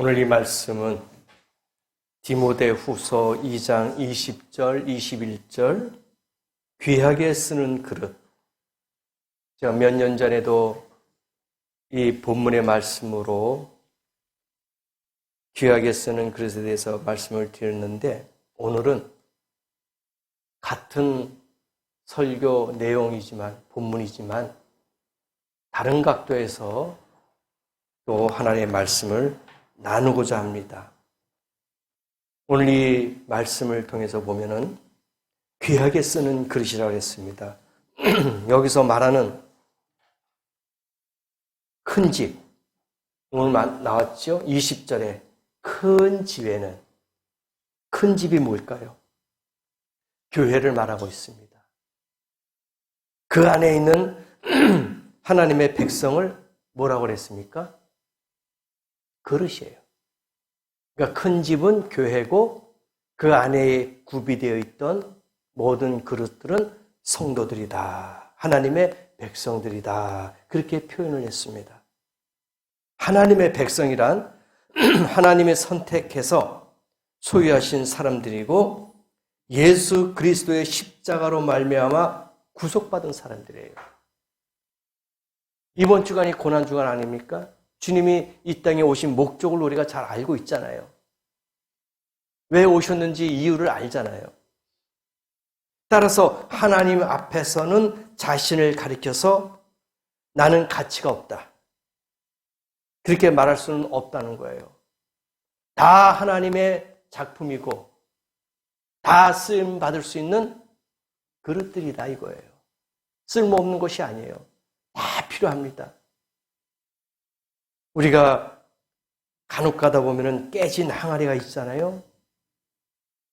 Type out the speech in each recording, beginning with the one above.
오늘 이 말씀은 디모데후서 2장 20절, 21절 귀하게 쓰는 그릇. 제가 몇 년 전에도 이 본문의 말씀으로 귀하게 쓰는 그릇에 대해서 말씀을 드렸는데, 오늘은 같은 설교 내용이지만, 본문이지만 다른 각도에서 또 하나님의 말씀을 나누고자 합니다. 오늘 이 말씀을 통해서 보면은 귀하게 쓰는 그릇이라고 했습니다. 여기서 말하는 큰 집, 오늘 나왔죠? 20절에 큰 집에는, 큰 집이 뭘까요? 교회를 말하고 있습니다. 그 안에 있는 하나님의 백성을 뭐라고 그랬습니까? 그릇이에요. 그러니까 큰 집은 교회고 그 안에 구비되어 있던 모든 그릇들은 성도들이다. 하나님의 백성들이다. 그렇게 표현을 했습니다. 하나님의 백성이란 하나님의 선택해서 소유하신 사람들이고 예수 그리스도의 십자가로 말미암아 구속받은 사람들이에요. 이번 주간이 고난주간 아닙니까? 주님이 이 땅에 오신 목적을 우리가 잘 알고 있잖아요. 왜 오셨는지 이유를 알잖아요. 따라서 하나님 앞에서는 자신을 가리켜서 나는 가치가 없다. 그렇게 말할 수는 없다는 거예요. 다 하나님의 작품이고 다 쓰임 받을 수 있는 그릇들이다 이거예요. 쓸모없는 것이 아니에요. 다 필요합니다. 우리가 간혹 가다 보면은 깨진 항아리가 있잖아요.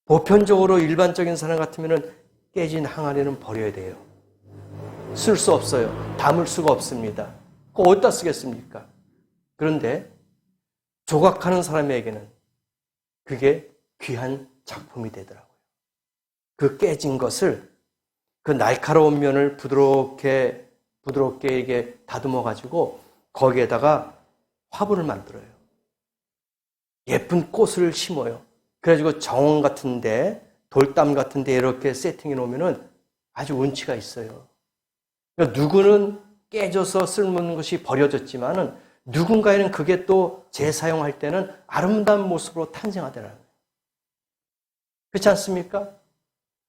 보편적으로 일반적인 사람 같으면은 깨진 항아리는 버려야 돼요. 쓸 수 없어요. 담을 수가 없습니다. 그거 어디다 쓰겠습니까? 그런데 조각하는 사람에게는 그게 귀한 작품이 되더라고요. 그 깨진 것을 그 날카로운 면을 부드럽게 이게 다듬어 가지고 거기에다가 화분을 만들어요. 예쁜 꽃을 심어요. 그래가지고 정원 같은데, 돌담 같은데 이렇게 세팅해 놓으면 아주 운치가 있어요. 그러니까 누구는 깨져서 쓸모없는 것이 버려졌지만은 누군가에는 그게 또 재사용할 때는 아름다운 모습으로 탄생하더라고요. 그렇지 않습니까?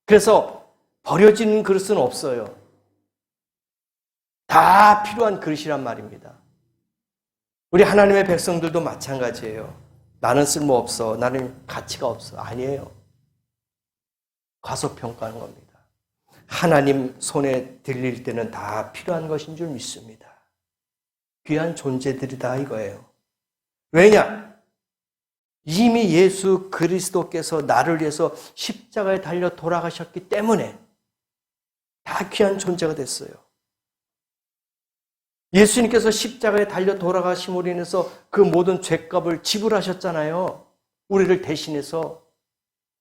그래서 버려지는 그릇은 없어요. 다 필요한 그릇이란 말입니다. 우리 하나님의 백성들도 마찬가지예요. 나는 쓸모없어. 나는 가치가 없어. 아니에요. 과소평가하는 겁니다. 하나님 손에 들릴 때는 다 필요한 것인 줄 믿습니다. 귀한 존재들이다 이거예요. 왜냐? 이미 예수 그리스도께서 나를 위해서 십자가에 달려 돌아가셨기 때문에 다 귀한 존재가 됐어요. 예수님께서 십자가에 달려 돌아가심으로 인해서 그 모든 죄값을 지불하셨잖아요. 우리를 대신해서.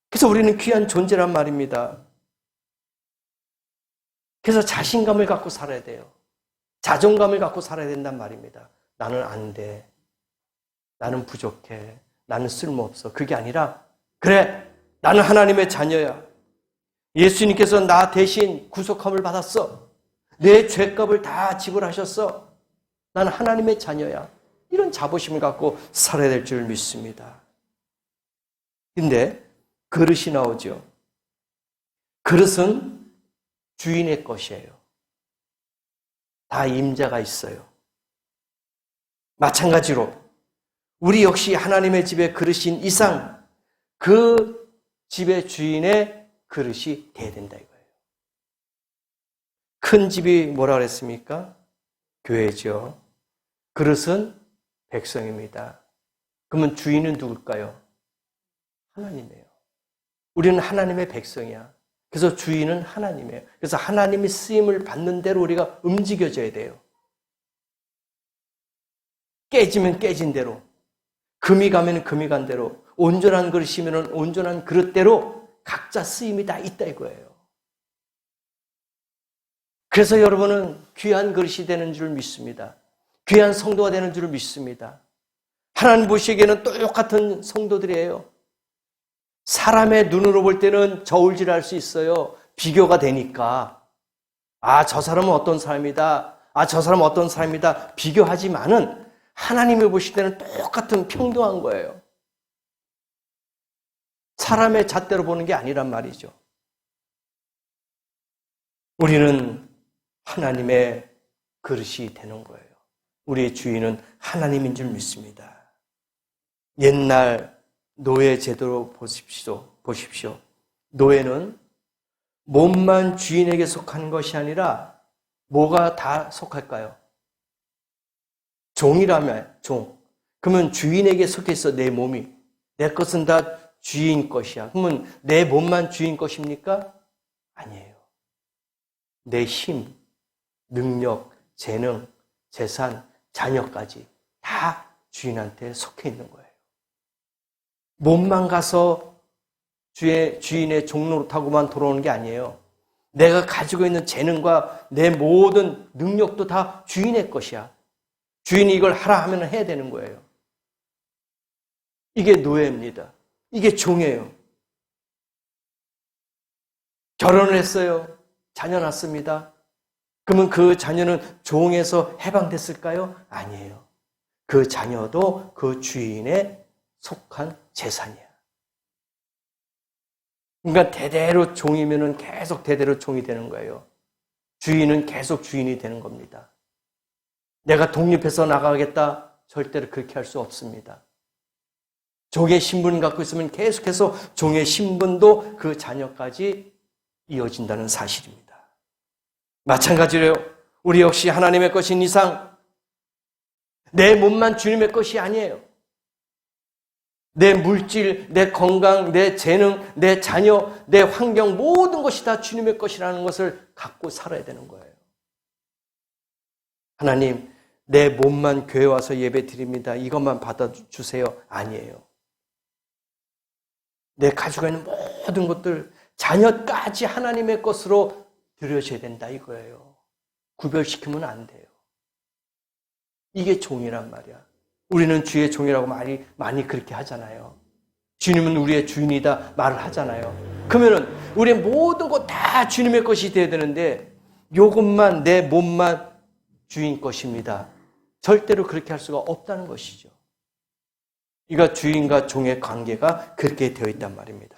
그래서 우리는 귀한 존재란 말입니다. 그래서 자신감을 갖고 살아야 돼요. 자존감을 갖고 살아야 된단 말입니다. 나는 안 돼. 나는 부족해. 나는 쓸모없어. 그게 아니라 그래, 나는 하나님의 자녀야. 예수님께서 나 대신 구속함을 받았어. 내 죄값을 다 지불하셨어. 나는 하나님의 자녀야. 이런 자부심을 갖고 살아야 될 줄 믿습니다. 근데 그릇이 나오죠. 그릇은 주인의 것이에요. 다 임자가 있어요. 마찬가지로 우리 역시 하나님의 집의 그릇인 이상 그 집의 주인의 그릇이 돼야 된다 이거예요. 큰 집이 뭐라 그랬습니까? 교회죠. 그릇은 백성입니다. 그러면 주인은 누굴까요? 하나님이에요. 우리는 하나님의 백성이야. 그래서 주인은 하나님이에요. 그래서 하나님이 쓰임을 받는 대로 우리가 움직여져야 돼요. 깨지면 깨진 대로, 금이 가면 금이 간 대로, 온전한 그릇이면 온전한 그릇대로 각자 쓰임이 다 있다 이거예요. 그래서 여러분은 귀한 그릇이 되는 줄 믿습니다. 귀한 성도가 되는 줄 믿습니다. 하나님 보시기에는 똑같은 성도들이에요. 사람의 눈으로 볼 때는 저울질할 수 있어요. 비교가 되니까. 아, 저 사람은 어떤 사람이다. 아, 저 사람은 어떤 사람이다. 비교하지만은 하나님이 보실 때는 똑같은 평등한 거예요. 사람의 잣대로 보는 게 아니란 말이죠. 우리는 하나님의 그릇이 되는 거예요. 우리의 주인은 하나님인 줄 믿습니다. 옛날 노예 제도로 보십시오. 노예는 몸만 주인에게 속하는 것이 아니라 뭐가 다 속할까요? 종이라면 종. 그러면 주인에게 속해 있어 내 몸이. 내 것은 다 주인 것이야. 그러면 내 몸만 주인 것입니까? 아니에요. 내 힘, 능력, 재능, 재산, 자녀까지 다 주인한테 속해 있는 거예요. 몸만 가서 주인의 종노릇하고만 돌아오는 게 아니에요. 내가 가지고 있는 재능과 내 모든 능력도 다 주인의 것이야. 주인이 이걸 하라 하면 해야 되는 거예요. 이게 노예입니다. 이게 종이에요. 결혼을 했어요. 자녀 낳습니다. 그러면 그 자녀는 종에서 해방됐을까요? 아니에요. 그 자녀도 그 주인에 속한 재산이야. 그러니까 대대로 종이면은 계속 대대로 종이 되는 거예요. 주인은 계속 주인이 되는 겁니다. 내가 독립해서 나가겠다? 절대로 그렇게 할 수 없습니다. 종의 신분을 갖고 있으면 계속해서 종의 신분도 그 자녀까지 이어진다는 사실입니다. 마찬가지로 우리 역시 하나님의 것인 이상 내 몸만 주님의 것이 아니에요. 내 물질, 내 건강, 내 재능, 내 자녀, 내 환경 모든 것이 다 주님의 것이라는 것을 갖고 살아야 되는 거예요. 하나님, 내 몸만 교회 와서 예배 드립니다. 이것만 받아주세요. 아니에요. 내 가지고 있는 모든 것들, 자녀까지 하나님의 것으로 드려져야 된다 이거예요. 구별시키면 안 돼요. 이게 종이란 말이야. 우리는 주의 종이라고 많이 그렇게 하잖아요. 주님은 우리의 주인이다 말을 하잖아요. 그러면은 우리의 모든 것 다 주님의 것이 돼야 되는데 이것만 내 몸만 주인 것입니다. 절대로 그렇게 할 수가 없다는 것이죠. 이가 주인과 종의 관계가 그렇게 되어 있단 말입니다.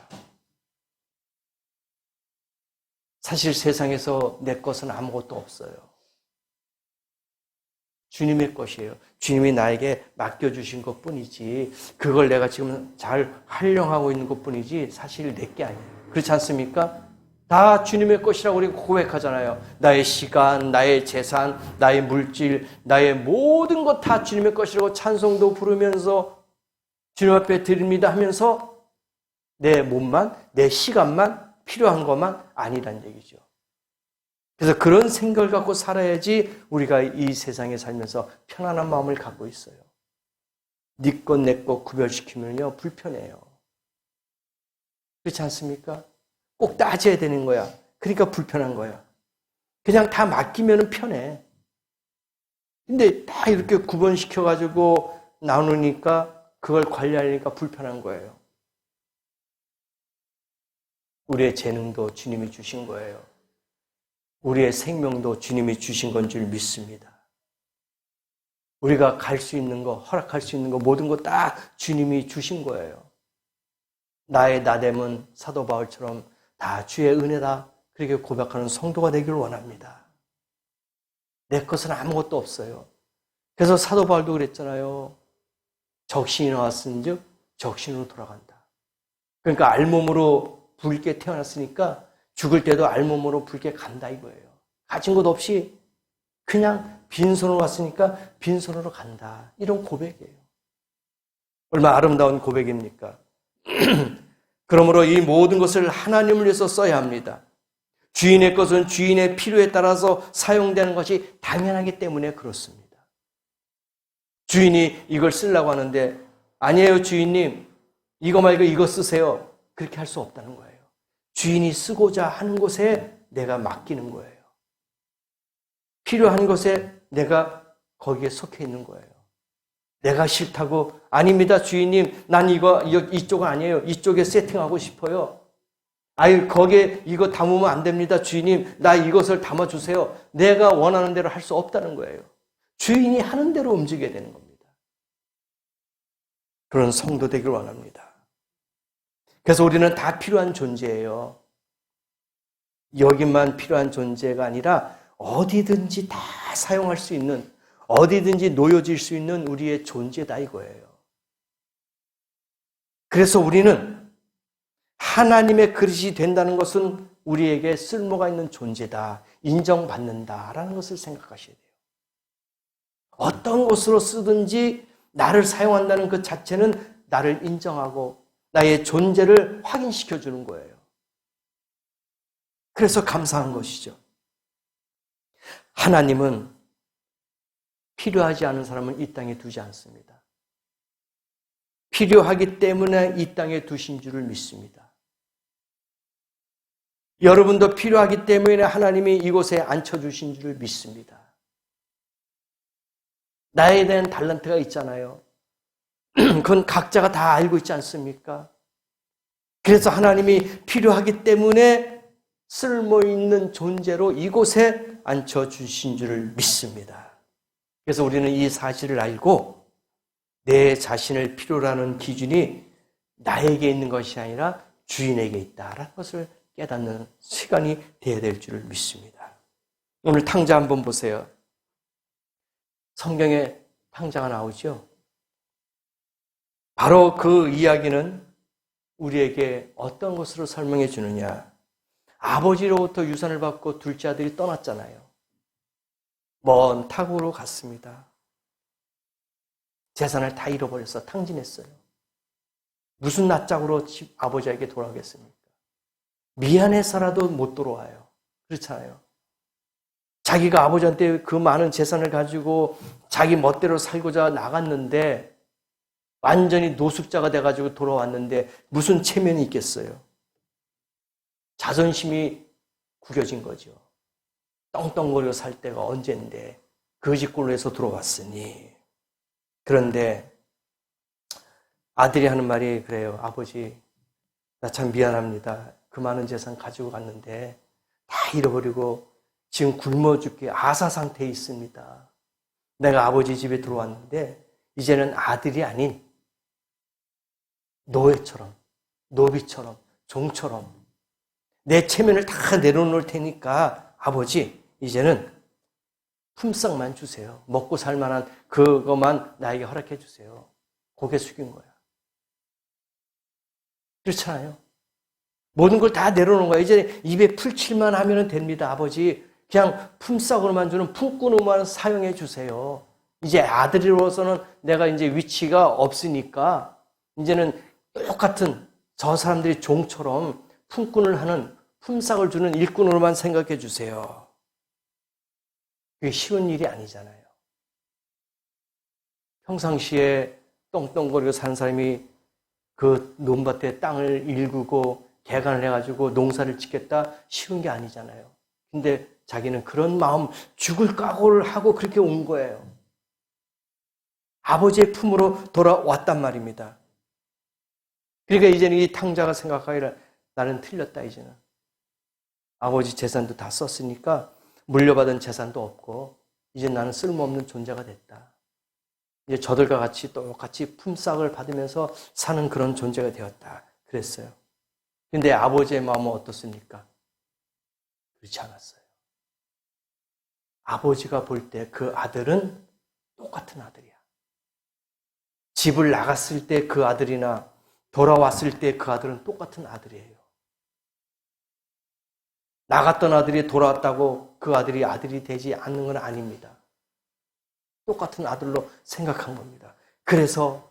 사실 세상에서 내 것은 아무것도 없어요. 주님의 것이에요. 주님이 나에게 맡겨주신 것뿐이지 그걸 내가 지금 잘 활용하고 있는 것뿐이지 사실 내 게 아니에요. 그렇지 않습니까? 다 주님의 것이라고 우리 고백하잖아요. 나의 시간, 나의 재산, 나의 물질, 나의 모든 것 다 주님의 것이라고 찬송도 부르면서 주님 앞에 드립니다 하면서 내 몸만, 내 시간만 필요한 것만 아니란 얘기죠. 그래서 그런 생각을 갖고 살아야지 우리가 이 세상에 살면서 편안한 마음을 갖고 있어요. 네 것, 내 것 구별시키면요 불편해요. 그렇지 않습니까? 꼭 따져야 되는 거야. 그러니까 불편한 거야. 그냥 다 맡기면 편해. 근데 다 이렇게 구분시켜가지고 나누니까 그걸 관리하려니까 불편한 거예요. 우리의 재능도 주님이 주신 거예요. 우리의 생명도 주님이 주신 건 줄 믿습니다. 우리가 갈 수 있는 거, 허락할 수 있는 거 모든 거 다 주님이 주신 거예요. 나의 나됨은 사도 바울처럼 다 주의 은혜다 그렇게 고백하는 성도가 되기를 원합니다. 내 것은 아무것도 없어요. 그래서 사도 바울도 그랬잖아요. 적신이 나왔은즉 적신으로 돌아간다. 그러니까 알몸으로 붉게 태어났으니까 죽을 때도 알몸으로 붉게 간다 이거예요. 가진 것 없이 그냥 빈손으로 왔으니까 빈손으로 간다. 이런 고백이에요. 얼마나 아름다운 고백입니까? 그러므로 이 모든 것을 하나님을 위해서 써야 합니다. 주인의 것은 주인의 필요에 따라서 사용되는 것이 당연하기 때문에 그렇습니다. 주인이 이걸 쓰려고 하는데 아니에요 주인님 이거 말고 이거 쓰세요. 그렇게 할 수 없다는 거예요. 주인이 쓰고자 하는 곳에 내가 맡기는 거예요. 필요한 것에 내가 거기에 속해 있는 거예요. 내가 싫다고, 아닙니다, 주인님. 난 이쪽 아니에요. 이쪽에 세팅하고 싶어요. 아유, 거기에 이거 담으면 안 됩니다, 주인님. 나 이것을 담아주세요. 내가 원하는 대로 할 수 없다는 거예요. 주인이 하는 대로 움직여야 되는 겁니다. 그런 성도 되길 원합니다. 그래서 우리는 다 필요한 존재예요. 여기만 필요한 존재가 아니라 어디든지 다 사용할 수 있는, 어디든지 놓여질 수 있는 우리의 존재다 이거예요. 그래서 우리는 하나님의 그릇이 된다는 것은 우리에게 쓸모가 있는 존재다, 인정받는다라는 것을 생각하셔야 돼요. 어떤 것으로 쓰든지 나를 사용한다는 그 자체는 나를 인정하고 나의 존재를 확인시켜 주는 거예요. 그래서 감사한 것이죠. 하나님은 필요하지 않은 사람은 이 땅에 두지 않습니다. 필요하기 때문에 이 땅에 두신 줄을 믿습니다. 여러분도 필요하기 때문에 하나님이 이곳에 앉혀주신 줄을 믿습니다. 나에 대한 달란트가 있잖아요. 그건 각자가 다 알고 있지 않습니까? 그래서 하나님이 필요하기 때문에 쓸모있는 존재로 이곳에 앉혀주신 줄을 믿습니다. 그래서 우리는 이 사실을 알고 내 자신을 필요로 하는 기준이 나에게 있는 것이 아니라 주인에게 있다라는 것을 깨닫는 시간이 되어야 될 줄을 믿습니다. 오늘 탕자 한번 보세요. 성경에 탕자가 나오죠. 바로 그 이야기는 우리에게 어떤 것으로 설명해 주느냐. 아버지로부터 유산을 받고 둘째 아들이 떠났잖아요. 먼 타국으로 갔습니다. 재산을 다 잃어버려서 탕진했어요. 무슨 낯짝으로 아버지에게 돌아오겠습니까? 미안해서라도 못 돌아와요. 그렇잖아요. 자기가 아버지한테 그 많은 재산을 가지고 자기 멋대로 살고자 나갔는데 완전히 노숙자가 돼가지고 돌아왔는데 무슨 체면이 있겠어요? 자존심이 구겨진 거죠. 떵떵거려 살 때가 언젠데 거짓골로 해서 들어왔으니. 그런데 아들이 하는 말이 그래요. 아버지, 나 참 미안합니다. 그 많은 재산 가지고 갔는데 다 잃어버리고 지금 굶어 죽게 아사 상태에 있습니다. 내가 아버지 집에 들어왔는데 이제는 아들이 아닌 노예처럼, 노비처럼, 종처럼 내 체면을 다 내려놓을 테니까 아버지 이제는 품삯만 주세요. 먹고 살 만한 그것만 나에게 허락해 주세요. 고개 숙인 거야. 그렇잖아요. 모든 걸 다 내려놓은 거야. 이제 입에 풀칠만 하면 됩니다. 아버지 그냥 품삯으로만 주는 품꾼으로만 사용해 주세요. 이제 아들로서는 내가 이제 위치가 없으니까 이제는 똑같은 저 사람들이 종처럼 품꾼을 하는 품삯을 주는 일꾼으로만 생각해 주세요. 그게 쉬운 일이 아니잖아요. 평상시에 떵떵거리고 사는 사람이 그 논밭에 땅을 일구고 개간을 해가지고 농사를 짓겠다 쉬운 게 아니잖아요. 근데 자기는 그런 마음 죽을 각오를 하고 그렇게 온 거예요. 아버지의 품으로 돌아왔단 말입니다. 그러니까 이제는 이 탕자가 생각하기를 나는 틀렸다 이제는. 아버지 재산도 다 썼으니까 물려받은 재산도 없고 이제 나는 쓸모없는 존재가 됐다. 이제 저들과 같이 똑같이 품삯을 받으면서 사는 그런 존재가 되었다. 그랬어요. 근데 아버지의 마음은 어떻습니까? 그렇지 않았어요. 아버지가 볼 때 그 아들은 똑같은 아들이야. 집을 나갔을 때 그 아들이나 돌아왔을 때 그 아들은 똑같은 아들이에요. 나갔던 아들이 돌아왔다고 그 아들이 아들이 되지 않는 건 아닙니다. 똑같은 아들로 생각한 겁니다. 그래서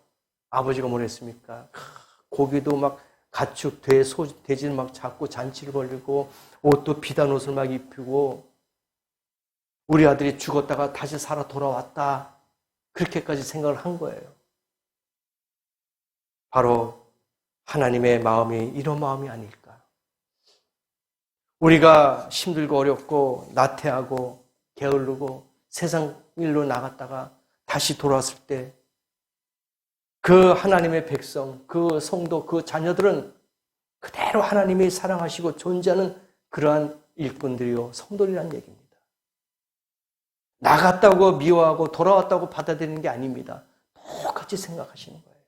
아버지가 뭐랬습니까? 고기도 막 가축, 돼지를 막 잡고 잔치를 벌리고 옷도 비단 옷을 막 입히고 우리 아들이 죽었다가 다시 살아 돌아왔다. 그렇게까지 생각을 한 거예요. 바로 하나님의 마음이 이런 마음이 아닐까. 우리가 힘들고 어렵고 나태하고 게을르고 세상 일로 나갔다가 다시 돌아왔을 때 그 하나님의 백성, 그 성도, 그 자녀들은 그대로 하나님이 사랑하시고 존재하는 그러한 일꾼들이요, 성도리란 얘기입니다. 나갔다고 미워하고 돌아왔다고 받아들이는 게 아닙니다. 똑같이 생각하시는 거예요.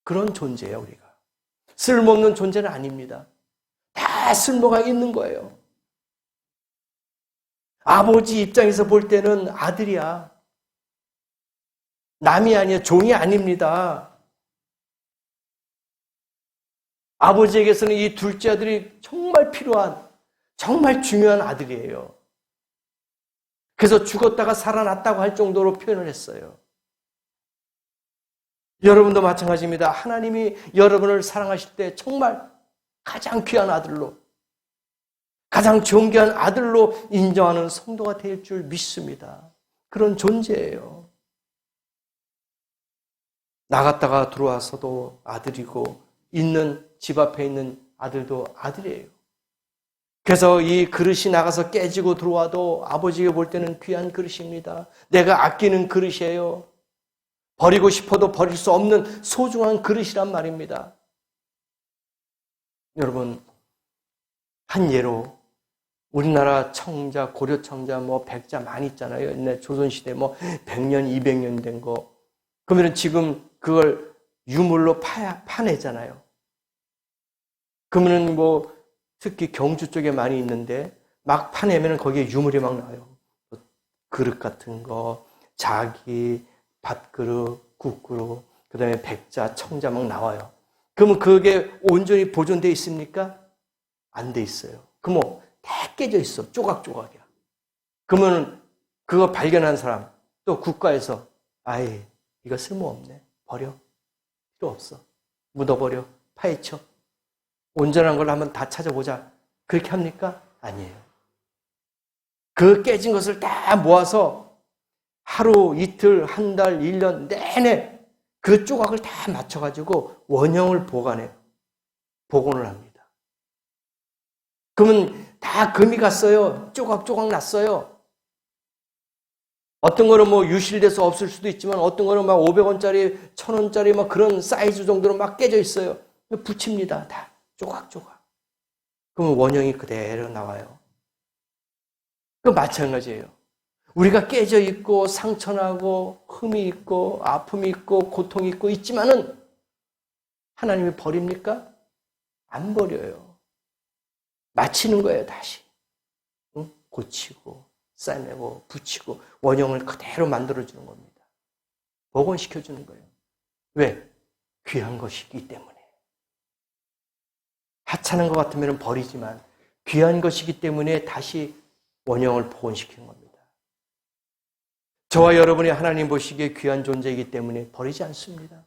그런 존재예요, 우리가. 쓸모없는 존재는 아닙니다. 다 쓸모가 있는 거예요. 아버지 입장에서 볼 때는 아들이야. 남이 아니야. 종이 아닙니다. 아버지에게서는 이 둘째 아들이 정말 필요한, 정말 중요한 아들이에요. 그래서 죽었다가 살아났다고 할 정도로 표현을 했어요. 여러분도 마찬가지입니다. 하나님이 여러분을 사랑하실 때 정말 가장 귀한 아들로, 가장 존귀한 아들로 인정하는 성도가 될 줄 믿습니다. 그런 존재예요. 나갔다가 들어와서도 아들이고, 있는 집 앞에 있는 아들도 아들이에요. 그래서 이 그릇이 나가서 깨지고 들어와도 아버지가 볼 때는 귀한 그릇입니다. 내가 아끼는 그릇이에요. 버리고 싶어도 버릴 수 없는 소중한 그릇이란 말입니다. 여러분, 한 예로 우리나라 청자, 고려 청자, 백자 많이 있잖아요. 옛날 조선시대 100년, 200년 된 거. 그러면 지금 그걸 유물로 파내잖아요. 그러면 특히 경주 쪽에 많이 있는데 막 파내면 거기에 유물이 막 나와요. 그릇 같은 거, 자기, 밥그릇, 국그릇, 그 다음에 백자, 청자 막 나와요. 그러면 그게 온전히 보존되어 있습니까? 안 돼 있어요. 그럼 다 깨져 있어. 조각조각이야. 그러면 그거 발견한 사람, 또 국가에서, 아이, 이거 쓸모없네. 버려. 필요 없어. 묻어버려. 파헤쳐. 온전한 걸 한번 다 찾아보자. 그렇게 합니까? 아니에요. 그 깨진 것을 다 모아서 하루, 이틀, 한 달, 1년 내내 그 조각을 다 맞춰가지고 원형을 복원을 합니다. 그러면 다 금이 갔어요. 조각조각 났어요. 어떤 거는 유실돼서 없을 수도 있지만 어떤 거는 500원짜리, 1000원짜리 그런 사이즈 정도로 막 깨져 있어요. 붙입니다. 다 조각조각. 그러면 원형이 그대로 나와요. 그 마찬가지예요. 우리가 깨져 있고 상처나고 흠이 있고 아픔이 있고 고통이 있고 있지만은 하나님이 버립니까? 안 버려요. 맞히는 거예요, 다시. 응? 고치고 싸매고 붙이고 원형을 그대로 만들어주는 겁니다. 복원시켜주는 거예요. 왜? 귀한 것이기 때문에. 하찮은 것 같으면 버리지만 귀한 것이기 때문에 다시 원형을 복원시키는 겁니다. 저와 여러분이 하나님 보시기에 귀한 존재이기 때문에 버리지 않습니다.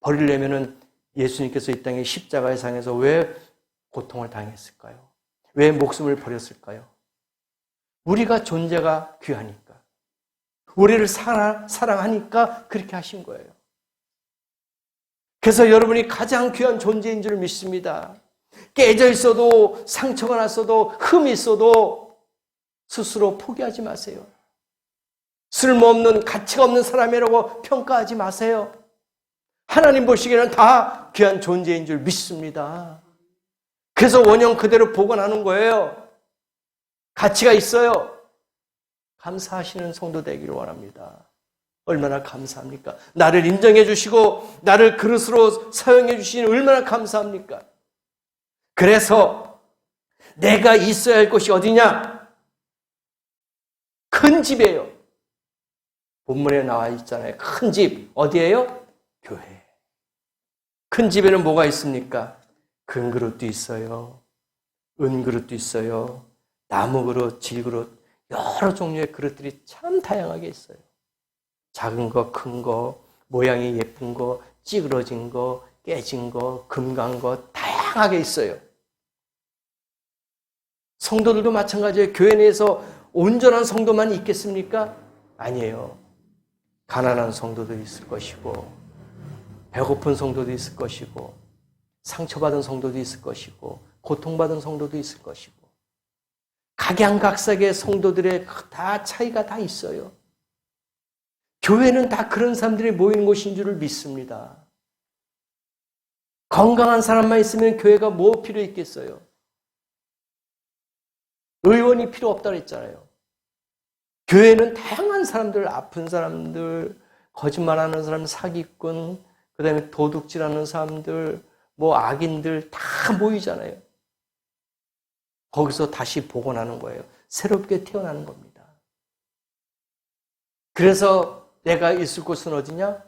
버리려면 예수님께서 이 땅에 십자가의 상에서 왜 고통을 당했을까요? 왜 목숨을 버렸을까요? 우리가 존재가 귀하니까. 우리를 사랑하니까 그렇게 하신 거예요. 그래서 여러분이 가장 귀한 존재인 줄 믿습니다. 깨져 있어도 상처가 났어도 흠이 있어도 스스로 포기하지 마세요. 쓸모없는 가치가 없는 사람이라고 평가하지 마세요. 하나님 보시기에는 다 귀한 존재인 줄 믿습니다. 그래서 원형 그대로 복원하는 거예요. 가치가 있어요. 감사하시는 성도 되기를 원합니다. 얼마나 감사합니까? 나를 인정해 주시고 나를 그릇으로 사용해 주시니 얼마나 감사합니까? 그래서 내가 있어야 할 곳이 어디냐? 큰 집이에요. 본문에 나와 있잖아요. 큰 집. 어디예요? 교회. 큰 집에는 뭐가 있습니까? 금그릇도 있어요. 은그릇도 있어요. 나무그릇, 질그릇, 여러 종류의 그릇들이 참 다양하게 있어요. 작은 거, 큰 거, 모양이 예쁜 거, 찌그러진 거, 깨진 거, 금간 거 다양하게 있어요. 성도들도 마찬가지예요. 교회 내에서 온전한 성도만 있겠습니까? 아니에요. 가난한 성도도 있을 것이고 배고픈 성도도 있을 것이고 상처받은 성도도 있을 것이고 고통받은 성도도 있을 것이고 각양각색의 성도들의 다 차이가 다 있어요. 교회는 다 그런 사람들이 모이는 곳인 줄을 믿습니다. 건강한 사람만 있으면 교회가 뭐 필요 있겠어요? 의원이 필요 없다 그랬잖아요. 교회는 다양한 사람들, 아픈 사람들, 거짓말하는 사람, 사기꾼, 그 다음에 도둑질하는 사람들, 뭐 악인들 다 모이잖아요. 거기서 다시 복원하는 거예요. 새롭게 태어나는 겁니다. 그래서 내가 있을 곳은 어디냐?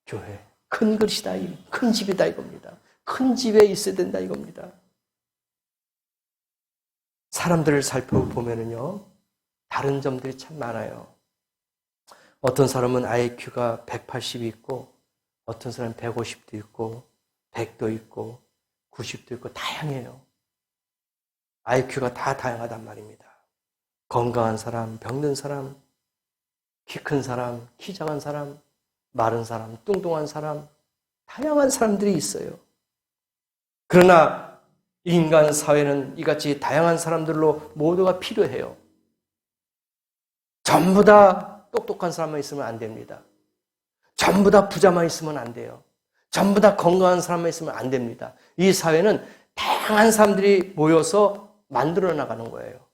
교회. 큰 그릇이다, 큰 집이다 이겁니다. 큰 집에 있어야 된다 이겁니다. 사람들을 살펴보면요, 다른 점들이 참 많아요. 어떤 사람은 IQ가 180이 있고, 어떤 사람은 150도 있고, 100도 있고, 90도 있고, 다양해요. IQ가 다 다양하단 말입니다. 건강한 사람, 병든 사람, 키 큰 사람, 키 작은 사람, 마른 사람, 뚱뚱한 사람, 다양한 사람들이 있어요. 그러나 인간 사회는 이같이 다양한 사람들로 모두가 필요해요. 전부 다 똑똑한 사람만 있으면 안 됩니다. 전부 다 부자만 있으면 안 돼요. 전부 다 건강한 사람만 있으면 안 됩니다. 이 사회는 다양한 사람들이 모여서 만들어 나가는 거예요.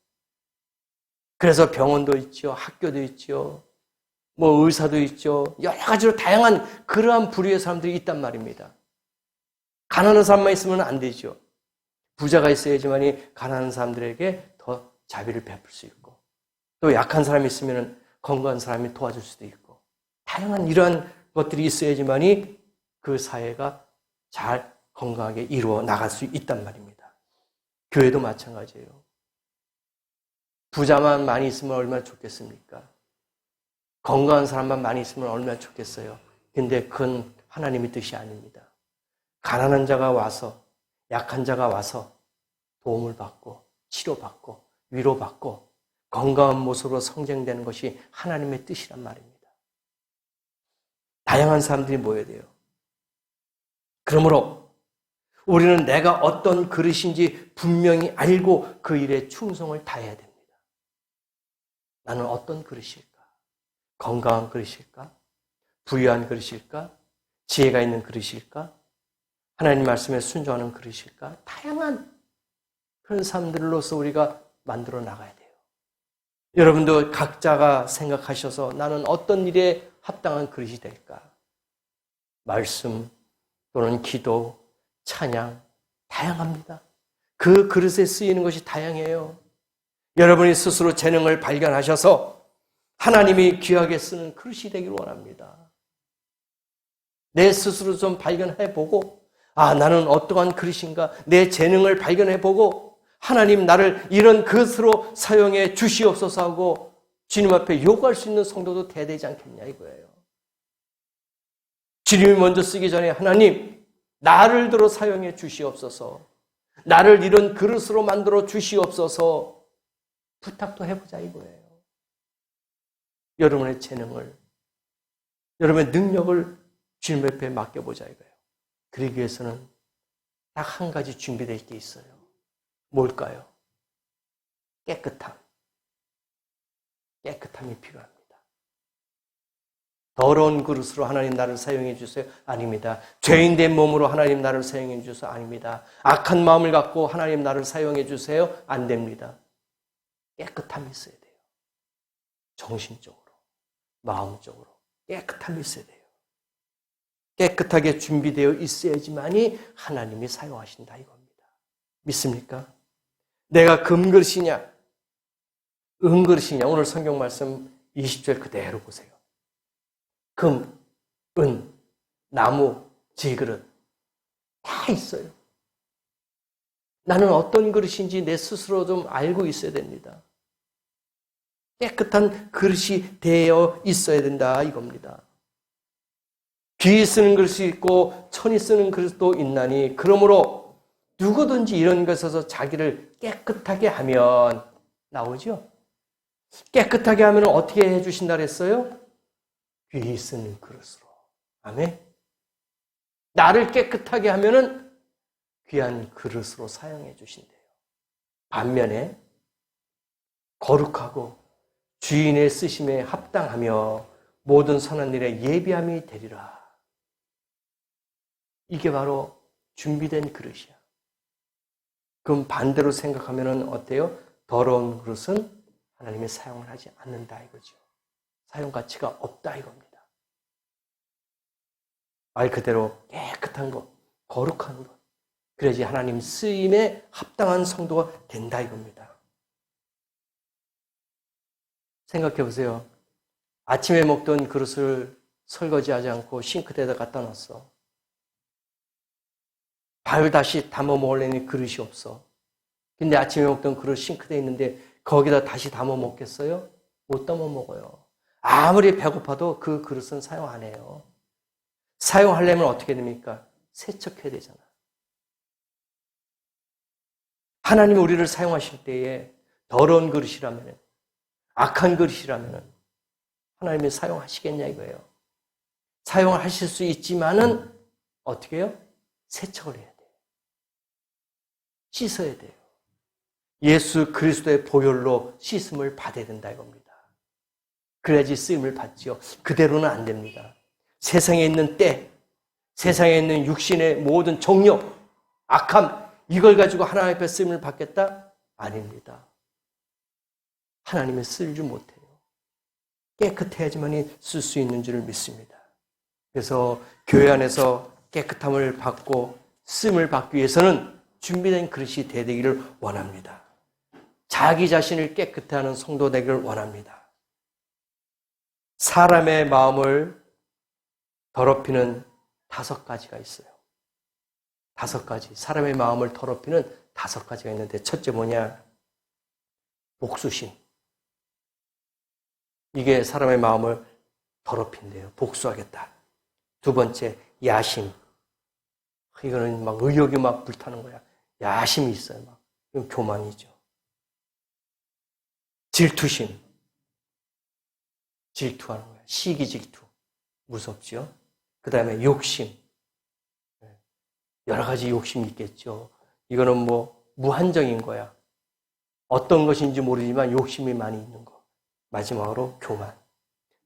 그래서 병원도 있죠, 학교도 있죠, 뭐 의사도 있죠. 여러 가지로 다양한 그러한 부류의 사람들이 있단 말입니다. 가난한 사람만 있으면 안 되죠. 부자가 있어야지만이 가난한 사람들에게 더 자비를 베풀 수 있고, 또 약한 사람이 있으면 건강한 사람이 도와줄 수도 있고, 다양한 이러한 것들이 있어야지만이 그 사회가 잘 건강하게 이루어 나갈 수 있단 말입니다. 교회도 마찬가지예요. 부자만 많이 있으면 얼마나 좋겠습니까? 건강한 사람만 많이 있으면 얼마나 좋겠어요. 근데 그건 하나님의 뜻이 아닙니다. 가난한 자가 와서, 약한 자가 와서 도움을 받고, 치료받고, 위로받고, 건강한 모습으로 성장되는 것이 하나님의 뜻이란 말입니다. 다양한 사람들이 모여야 돼요. 그러므로 우리는 내가 어떤 그릇인지 분명히 알고 그 일에 충성을 다해야 됩니다. 나는 어떤 그릇일까? 건강한 그릇일까? 부유한 그릇일까? 지혜가 있는 그릇일까? 하나님 말씀에 순종하는 그릇일까? 다양한 그런 사람들로서 우리가 만들어 나가야 돼요. 여러분도 각자가 생각하셔서 나는 어떤 일에 합당한 그릇이 될까? 말씀 또는 기도, 찬양, 다양합니다. 그 그릇에 쓰이는 것이 다양해요. 여러분이 스스로 재능을 발견하셔서 하나님이 귀하게 쓰는 그릇이 되기를 원합니다. 내 스스로 좀 발견해보고, 나는 어떠한 그릇인가? 내 재능을 발견해보고, 하나님 나를 이런 그릇으로 사용해 주시옵소서 하고 주님 앞에 요구할 수 있는 성도도 돼야 되지 않겠냐 이거예요. 주님이 먼저 쓰기 전에 하나님 나를 들어 사용해 주시옵소서, 나를 이런 그릇으로 만들어 주시옵소서 부탁도 해보자 이거예요. 여러분의 재능을, 여러분의 능력을 주님 앞에 맡겨보자 이거예요. 그러기 위해서는 딱 한 가지 준비되어 게 있어요. 뭘까요? 깨끗함. 깨끗함이 필요합니다. 더러운 그릇으로 하나님 나를 사용해 주세요? 아닙니다. 죄인된 몸으로 하나님 나를 사용해 주세요? 아닙니다. 악한 마음을 갖고 하나님 나를 사용해 주세요? 안 됩니다. 깨끗함이 있어야 돼요. 정신적으로, 마음적으로 깨끗함이 있어야 돼요. 깨끗하게 준비되어 있어야지만이 하나님이 사용하신다 이겁니다. 믿습니까? 내가 금그릇이냐 은그릇이냐, 오늘 성경 말씀 20절 그대로 보세요. 금, 은, 나무, 질그릇 다 있어요. 나는 어떤 그릇인지 내 스스로 좀 알고 있어야 됩니다. 깨끗한 그릇이 되어 있어야 된다 이겁니다. 귀 쓰는 그릇이 있고 천이 쓰는 그릇도 있나니 그러므로 누구든지 이런 것에서 자기를 깨끗하게 하면 나오죠. 깨끗하게 하면 어떻게 해주신다 그랬어요? 귀 쓰는 그릇으로. 아멘. 나를 깨끗하게 하면은 귀한 그릇으로 사용해 주신대요. 반면에 거룩하고 주인의 쓰심에 합당하며 모든 선한 일에 예비함이 되리라. 이게 바로 준비된 그릇이야. 그럼 반대로 생각하면 어때요? 더러운 그릇은 하나님이 사용을 하지 않는다 이거죠. 사용 가치가 없다 이겁니다. 말 그대로 깨끗한 것, 거룩한 것. 그래야지 하나님 쓰임에 합당한 성도가 된다 이겁니다. 생각해 보세요. 아침에 먹던 그릇을 설거지하지 않고 싱크대에다 갖다 놨어. 밥을 다시 담아 먹으려니 그릇이 없어. 근데 아침에 먹던 그릇 싱크대에 있는데 거기다 다시 담아 먹겠어요? 못 담아 먹어요. 아무리 배고파도 그 그릇은 사용 안 해요. 사용하려면 어떻게 됩니까? 세척해야 되잖아. 하나님이 우리를 사용하실 때에 더러운 그릇이라면, 악한 그릇이라면 하나님이 사용하시겠냐 이거예요. 사용하실 수 있지만은 어떻게 해요? 세척을 해야 돼요. 씻어야 돼요. 예수 그리스도의 보혈로 씻음을 받아야 된다 이겁니다. 그래야지 쓰임을 받지요. 그대로는 안 됩니다. 세상에 있는 때, 세상에 있는 육신의 모든 정욕, 악함, 이걸 가지고 하나님 앞에 쓰임을 받겠다? 아닙니다. 하나님이 쓸 줄 못해요. 깨끗해야지만이 쓸 수 있는 줄을 믿습니다. 그래서 교회 안에서 깨끗함을 받고 쓰임을 받기 위해서는 준비된 그릇이 되기를 원합니다. 자기 자신을 깨끗해 하는 성도 되기를 원합니다. 사람의 마음을 더럽히는 5가지가 있어요. 5가지. 사람의 마음을 더럽히는 5가지가 있는데 첫째 뭐냐? 복수심. 이게 사람의 마음을 더럽힌대요. 복수하겠다. 두 번째, 야심. 이거는 막 의욕이 막 불타는 거야. 야심이 있어요. 막. 이건 교만이죠. 질투심. 질투하는 거야. 시기 질투. 무섭죠? 그 다음에 욕심. 여러 가지 욕심이 있겠죠. 이거는 뭐 무한정인 거야. 어떤 것인지 모르지만 욕심이 많이 있는 거. 마지막으로 교만.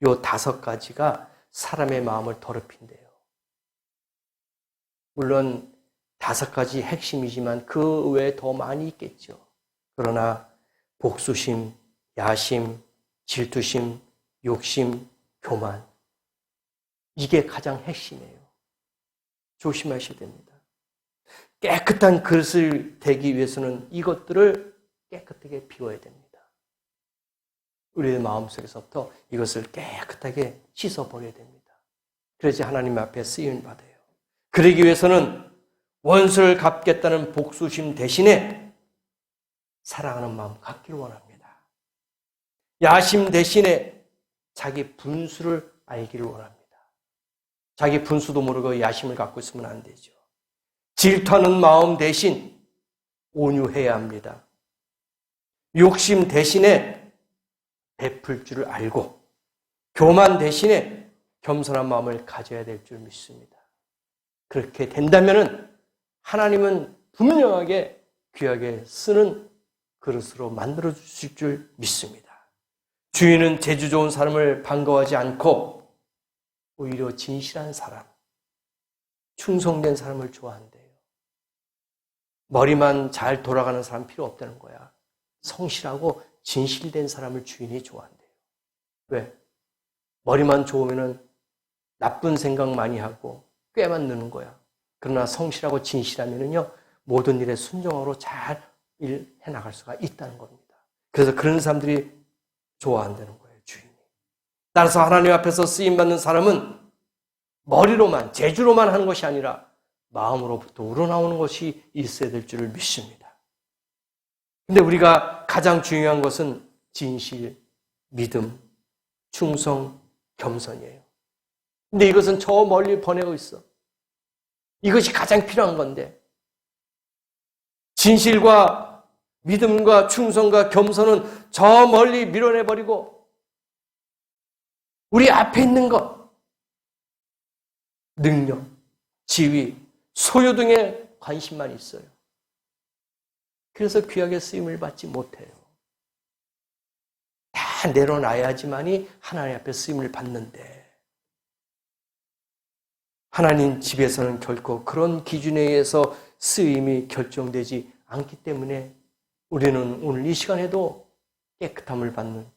요 5가지가 사람의 마음을 더럽힌대요. 물론 5가지 핵심이지만 그 외에 더 많이 있겠죠. 그러나 복수심, 야심, 질투심, 욕심, 교만. 이게 가장 핵심이에요. 조심하셔야 됩니다. 깨끗한 그릇을 되기 위해서는 이것들을 깨끗하게 비워야 됩니다. 우리의 마음속에서부터 이것을 깨끗하게 씻어버려야 됩니다. 그래야지 하나님 앞에 쓰임을 받아요. 그러기 위해서는 원수를 갚겠다는 복수심 대신에 사랑하는 마음 갖기를 원합니다. 야심 대신에 자기 분수를 알기를 원합니다. 자기 분수도 모르고 야심을 갖고 있으면 안 되죠. 질투하는 마음 대신 온유해야 합니다. 욕심 대신에 베풀 줄을 알고 교만 대신에 겸손한 마음을 가져야 될 줄 믿습니다. 그렇게 된다면 하나님은 분명하게 귀하게 쓰는 그릇으로 만들어 주실 줄 믿습니다. 주인은 재주 좋은 사람을 반가워하지 않고 오히려 진실한 사람, 충성된 사람을 좋아한대요. 머리만 잘 돌아가는 사람 필요 없다는 거야. 성실하고 진실된 사람을 주인이 좋아한대요. 왜? 머리만 좋으면 나쁜 생각 많이 하고 꾀만 느는 거야. 그러나 성실하고 진실하면요 모든 일에 순종으로 잘 일해 나갈 수가 있다는 겁니다. 그래서 그런 사람들이 좋아한다는 거예요, 주인이. 따라서 하나님 앞에서 쓰임받는 사람은 머리로만, 재주로만 하는 것이 아니라 마음으로부터 우러나오는 것이 있어야 될 줄을 믿습니다. 근데 우리가 가장 중요한 것은 진실, 믿음, 충성, 겸손이에요. 근데 이것은 저 멀리 보내고 있어. 이것이 가장 필요한 건데 진실과 믿음과 충성과 겸손은 저 멀리 밀어내버리고 우리 앞에 있는 것, 능력, 지위, 소유 등에 관심만 있어요. 그래서 귀하게 쓰임을 받지 못해요. 다 다 내려놔야지만이 하나님 앞에 쓰임을 받는데 하나님 집에서는 결코 그런 기준에 의해서 쓰임이 결정되지 않기 때문에 우리는 오늘 이 시간에도 깨끗함을 받는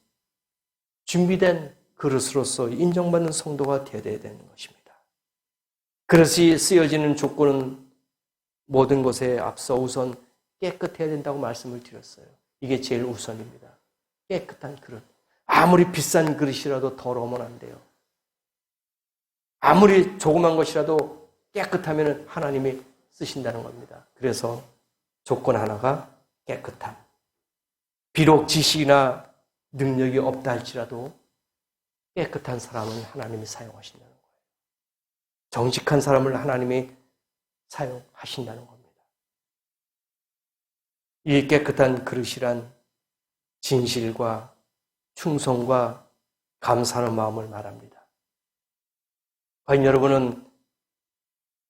준비된 그릇으로서 인정받는 성도가 되어야 되는 것입니다. 그릇이 쓰여지는 조건은 모든 것에 앞서 우선 깨끗해야 된다고 말씀을 드렸어요. 이게 제일 우선입니다. 깨끗한 그릇. 아무리 비싼 그릇이라도 더러우면 안 돼요. 아무리 조그만 것이라도 깨끗하면 하나님이 쓰신다는 겁니다. 그래서 조건 하나가 깨끗함. 비록 지식이나 능력이 없다 할지라도 깨끗한 사람은 하나님이 사용하신다는 거예요. 정직한 사람을 하나님이 사용하신다는 겁니다. 이 깨끗한 그릇이란 진실과 충성과 감사하는 마음을 말합니다. 과연 여러분은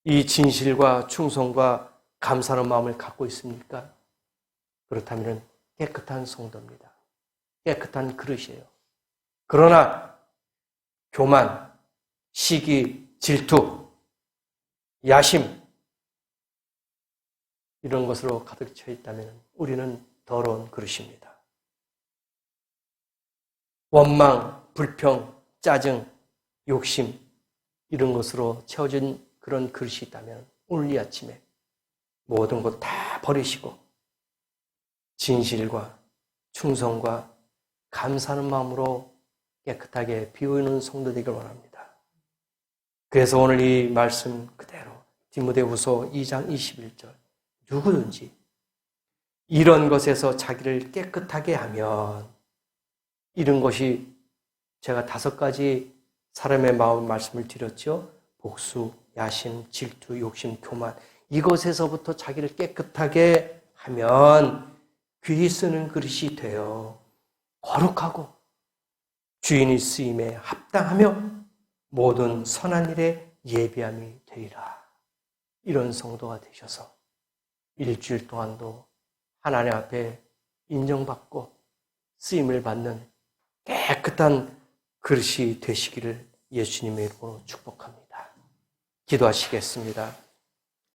이 진실과 충성과 감사하는 마음을 갖고 있습니까? 그렇다면 깨끗한 성도입니다. 깨끗한 그릇이에요. 그러나 교만, 시기, 질투, 야심 이런 것으로 가득 차 있다면 우리는 더러운 그릇입니다. 원망, 불평, 짜증, 욕심 이런 것으로 채워진 그런 그릇이 있다면 오늘 이 아침에 모든 것 다 버리시고 진실과 충성과 감사하는 마음으로 깨끗하게 비우는 성도 되기를 원합니다. 그래서 오늘 이 말씀 그대로 디모데후서 2장 21절 누구든지 이런 것에서 자기를 깨끗하게 하면 이런 것이 제가 5가지 사람의 마음 말씀을 드렸죠. 복수, 야심, 질투, 욕심, 교만 이것에서부터 자기를 깨끗하게 하면 귀히 쓰는 그릇이 되어 거룩하고 주인이 쓰임에 합당하며 모든 선한 일에 예비함이 되리라. 이런 성도가 되셔서 일주일 동안도 하나님 앞에 인정받고 쓰임을 받는 깨끗한 그릇이 되시기를 예수님의 이름으로 축복합니다. 기도하시겠습니다.